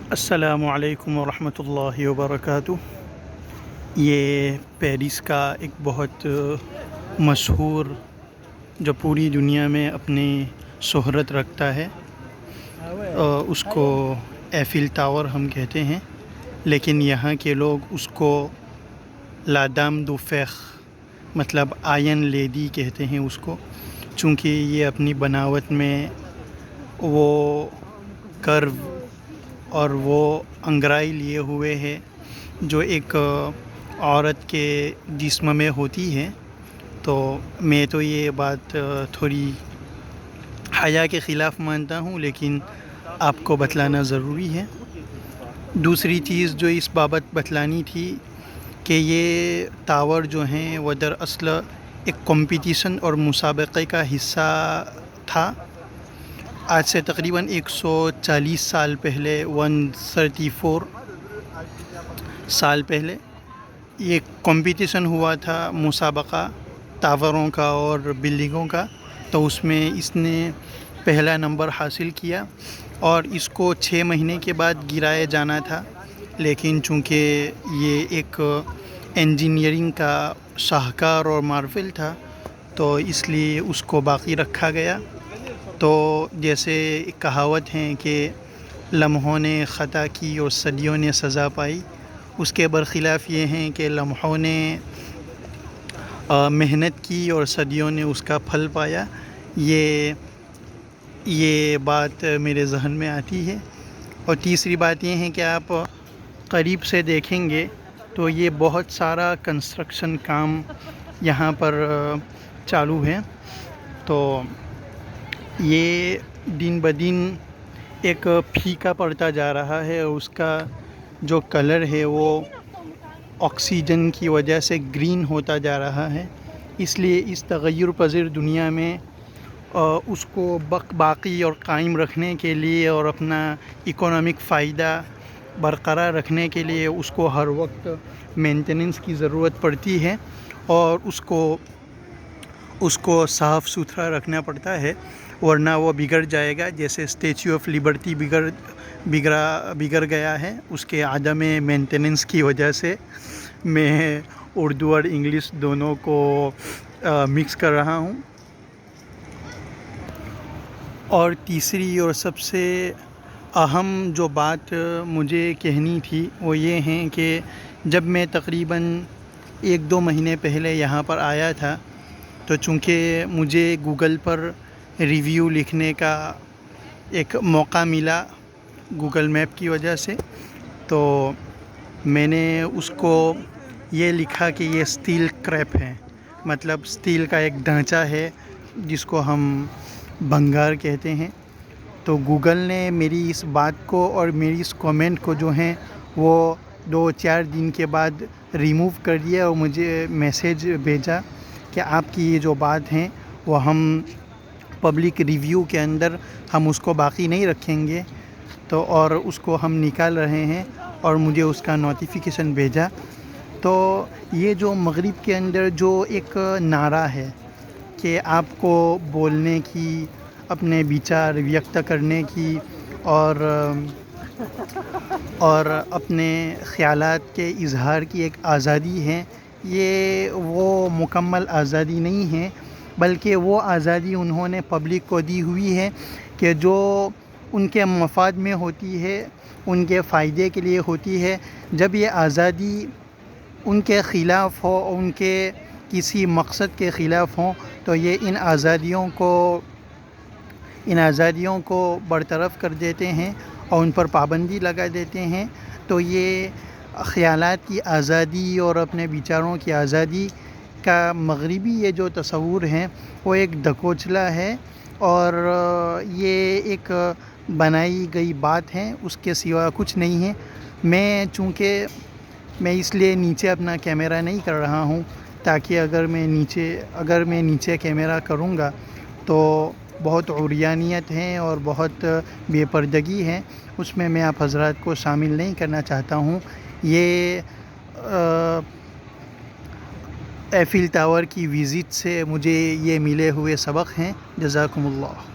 السلام علیکم ورحمۃ اللہ وبرکاتہ۔ یہ پیرس کا ایک بہت مشہور جو پوری دنیا میں اپنی شہرت رکھتا ہے، اس کو ایفل ٹاور ہم کہتے ہیں، لیکن یہاں کے لوگ اس کو لا دام دو فیخ مطلب آئرن لیڈی کہتے ہیں اس کو، چونکہ یہ اپنی بناوٹ میں وہ کرو اور وہ انگرائی لیے ہوئے ہے جو ایک عورت کے جسم میں ہوتی ہے۔ تو میں تو یہ بات تھوڑی حیا کے خلاف مانتا ہوں، لیکن آپ کو بتلانا ضروری ہے۔ دوسری چیز جو اس بابت بتلانی تھی کہ یہ ٹاور جو ہیں وہ دراصل ایک کمپٹیشن اور مسابقے کا حصہ تھا۔ آج سے تقریباً 140 سال پہلے 134 سال پہلے یہ کمپٹیشن ہوا تھا، مسابقہ ٹاوروں کا اور بلڈنگوں کا، تو اس میں اس نے پہلا نمبر حاصل کیا اور اس کو 6 مہینے کے بعد گرایا جانا تھا، لیکن چونکہ یہ ایک انجینئرنگ کا شاہکار اور مارول تھا تو اس لیے اس کو باقی رکھا گیا۔ تو جیسے ایک کہاوت ہے کہ لمحوں نے خطا کی اور صدیوں نے سزا پائی، اس کے برخلاف یہ ہیں کہ لمحوں نے محنت کی اور صدیوں نے اس کا پھل پایا۔ یہ بات میرے ذہن میں آتی ہے۔ اور تیسری بات یہ ہے کہ آپ قریب سے دیکھیں گے تو یہ بہت سارا کنسٹرکشن کام یہاں پر چالو ہے، تو یہ دن بدن ایک پھیکا پڑتا جا رہا ہے، اور اس کا جو کلر ہے وہ آکسیجن کی وجہ سے گرین ہوتا جا رہا ہے۔ اس لیے اس تغیر پذیر دنیا میں اس کو باقی اور قائم رکھنے کے لیے اور اپنا اکنامک فائدہ برقرار رکھنے کے لیے اس کو ہر وقت مینٹیننس کی ضرورت پڑتی ہے، اور اس کو صاف ستھرا رکھنا پڑتا ہے، ورنہ وہ بگڑ جائے گا۔ جیسے اسٹیچو آف لبرٹی بگڑ گیا ہے اس کے عدم مینٹیننس کی وجہ سے۔ میں اردو اور انگلش دونوں کو مکس کر رہا ہوں۔ اور تیسری اور سب سے اہم جو بات مجھے کہنی تھی وہ یہ ہیں کہ جب میں تقریباً 1-2 مہینے پہلے یہاں پر آیا تھا، تو چونکہ مجھے گوگل پر ریویو لکھنے کا ایک موقع ملا گوگل میپ کی وجہ سے، تو میں نے اس کو یہ لکھا کہ یہ اسٹیل کریپ ہے، مطلب اسٹیل کا ایک ڈھانچہ ہے جس کو ہم بھنگار کہتے ہیں۔ تو گوگل نے میری اس بات کو اور میری اس کومنٹ کو جو ہیں وہ 2-4 دن کے بعد ریموو کر دیا، اور مجھے میسیج بھیجا کہ آپ کی یہ جو بات ہیں وہ ہم پبلک ریویو کے اندر ہم اس کو باقی نہیں رکھیں گے، تو اور اس کو ہم نکال رہے ہیں، اور مجھے اس کا نوٹیفیکیشن بھیجا۔ تو یہ جو مغرب کے اندر جو ایک نعرہ ہے کہ آپ کو بولنے کی، اپنے وچار ویکت کرنے کی اور اپنے خیالات کے اظہار کی ایک آزادی ہے، یہ وہ مکمل آزادی نہیں ہے، بلکہ وہ آزادی انہوں نے پبلک کو دی ہوئی ہے کہ جو ان کے مفاد میں ہوتی ہے، ان کے فائدے کے لیے ہوتی ہے۔ جب یہ آزادی ان کے خلاف ہو، ان کے کسی مقصد کے خلاف ہوں، تو یہ ان آزادیوں کو برطرف کر دیتے ہیں اور ان پر پابندی لگا دیتے ہیں۔ تو یہ خیالات کی آزادی اور اپنے بیچاروں کی آزادی کا مغربی یہ جو تصور ہے وہ ایک دھکوچلا ہے، اور یہ ایک بنائی گئی بات ہے، اس کے سوا کچھ نہیں ہے۔ چونکہ میں اس لیے نیچے اپنا کیمرہ نہیں کر رہا ہوں، تاکہ اگر میں نیچے کیمرہ کروں گا تو بہت عریانیت ہے اور بہت بے پردگی ہے، اس میں آپ حضرات کو شامل نہیں کرنا چاہتا ہوں۔ یہ ایفل ٹاور کی وزٹ سے مجھے یہ ملے ہوئے سبق ہیں۔ جزاکم اللہ۔